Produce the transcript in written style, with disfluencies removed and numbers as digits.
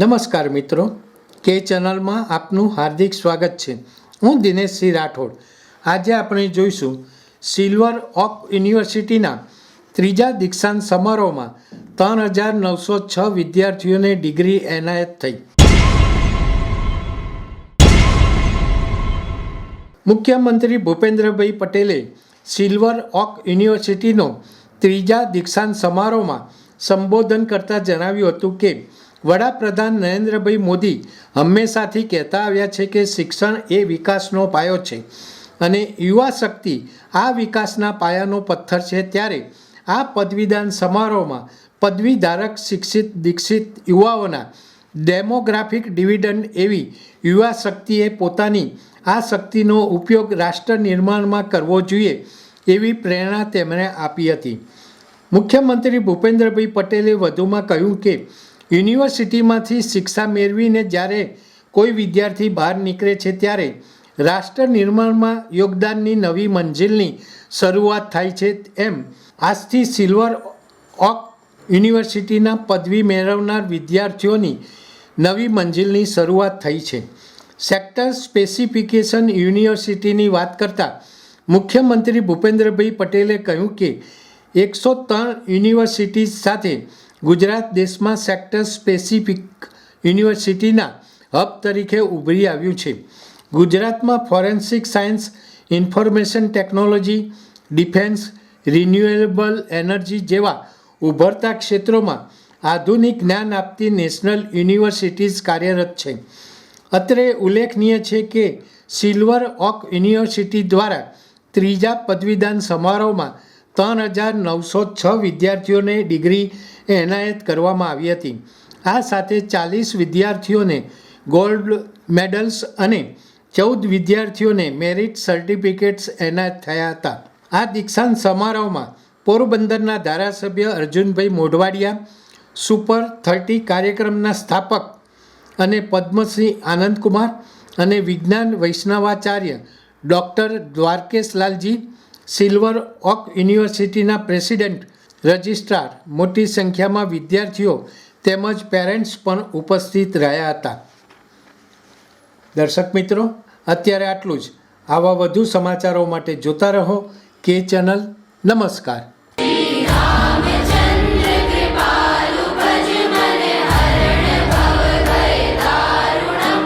નમસ્કાર મિત્રો, કે ચેનલમાં આપનું હાર્દિક સ્વાગત છે। હું દિનેશ સિંહ રાઠોડ। આજે આપણે જોઈશું સિલ્વર ઓક યુનિવર્સિટીના ત્રીજા દીક્ષાંત સમારોહમાં 3906 વિદ્યાર્થીઓને ડિગ્રી એનાયત થઈ। મુખ્યમંત્રી ભૂપેન્દ્રભાઈ પટેલે સિલ્વર ઓક યુનિવર્સિટીનો ત્રીજા દીક્ષાંત સમારોહમાં સંબોધન કરતાં જણાવ્યું હતું કે વડાપ્રધાન નરેન્દ્રભાઈ મોદી હંમેશાથી કહેતા આવ્યા છે કે શિક્ષણ એ વિકાસનો પાયો છે અને યુવા શક્તિ આ વિકાસના પાયાનો પથ્થર છે। ત્યારે આ પદવીદાન સમારોહમાં પદવીધારક શિક્ષિત દીક્ષિત યુવાઓના ડેમોગ્રાફિક ડિવિડન્ડ એવી યુવા શક્તિએ પોતાની આ શક્તિનો ઉપયોગ રાષ્ટ્ર નિર્માણમાં કરવો જોઈએ એવી પ્રેરણા તેમણે આપી હતી। મુખ્યમંત્રી ભૂપેન્દ્રભાઈ પટેલે વધુમાં કહ્યું કે યુનિવર્સિટીમાંથી શિક્ષા મેળવીને જ્યારે કોઈ વિદ્યાર્થી બહાર નીકળે છે ત્યારે રાષ્ટ્ર નિર્માણમાં યોગદાનની નવી મંજિલની શરૂઆત થાય છે। એમ આજથી સિલ્વર ઓક યુનિવર્સિટીના પદવી મેળવનાર વિદ્યાર્થીઓની નવી મંજિલની શરૂઆત થઈ છે। સેક્ટર સ્પેસિફિકેશન યુનિવર્સિટીની વાત કરતાં મુખ્યમંત્રી ભૂપેન્દ્રભાઈ પટેલે કહ્યું કે 103 યુનિવર્સિટી સાથે ગુજરાત દેશમાં સેક્ટર સ્પેસિફિક યુનિવર્સિટીના હબ તરીકે ઉભરી આવ્યું છે। ગુજરાતમાં forensic science, information technology, defence, renewable energy જેવા ઉભરતા ક્ષેત્રોમાં આધુનિક જ્ઞાન આપતી નેશનલ યુનિવર્સિટીઝ કાર્યરત છે। અત્રે ઉલ્લેખનીય છે કે સિલ્વર ઓક યુનિવર્સિટી દ્વારા ત્રીજા પદવીદાન સમારોહમાં 3906 વિદ્યાર્થીઓને ડિગ્રી એનાયત કરવામાં આવી હતી। આ સાથે 40 વિદ્યાર્થીઓને ગોલ્ડ મેડલ્સ અને 14 વિદ્યાર્થીઓને મેરિટ સર્ટિફિકેટ્સ એનાયત થયા હતા। આ દીક્ષાંત સમારોહમાં પોરબંદરના ધારાસભ્ય અર્જુનભાઈ મોઢવાડિયા, સુપર 30 કાર્યક્રમના સ્થાપક અને પદ્મશ્રી આનંદકુમાર અને વિજ્ઞાન Vaishnavacharya doctor Dwarkesh Lalji, silver oak યુનિવર્સિટીના પ્રેસિડેન્ટ રજિસ્ટ્રાર, મોટી સંખ્યામાં વિદ્યાર્થીઓ તેમજ પેરેન્ટ્સ પણ ઉપસ્થિત રહ્યા હતા। દર્શક મિત્રો, અત્યારે આટલું જ। આવા વધુ સમાચારો માટે જોતા રહો કે ચેનલ। નમસ્કાર।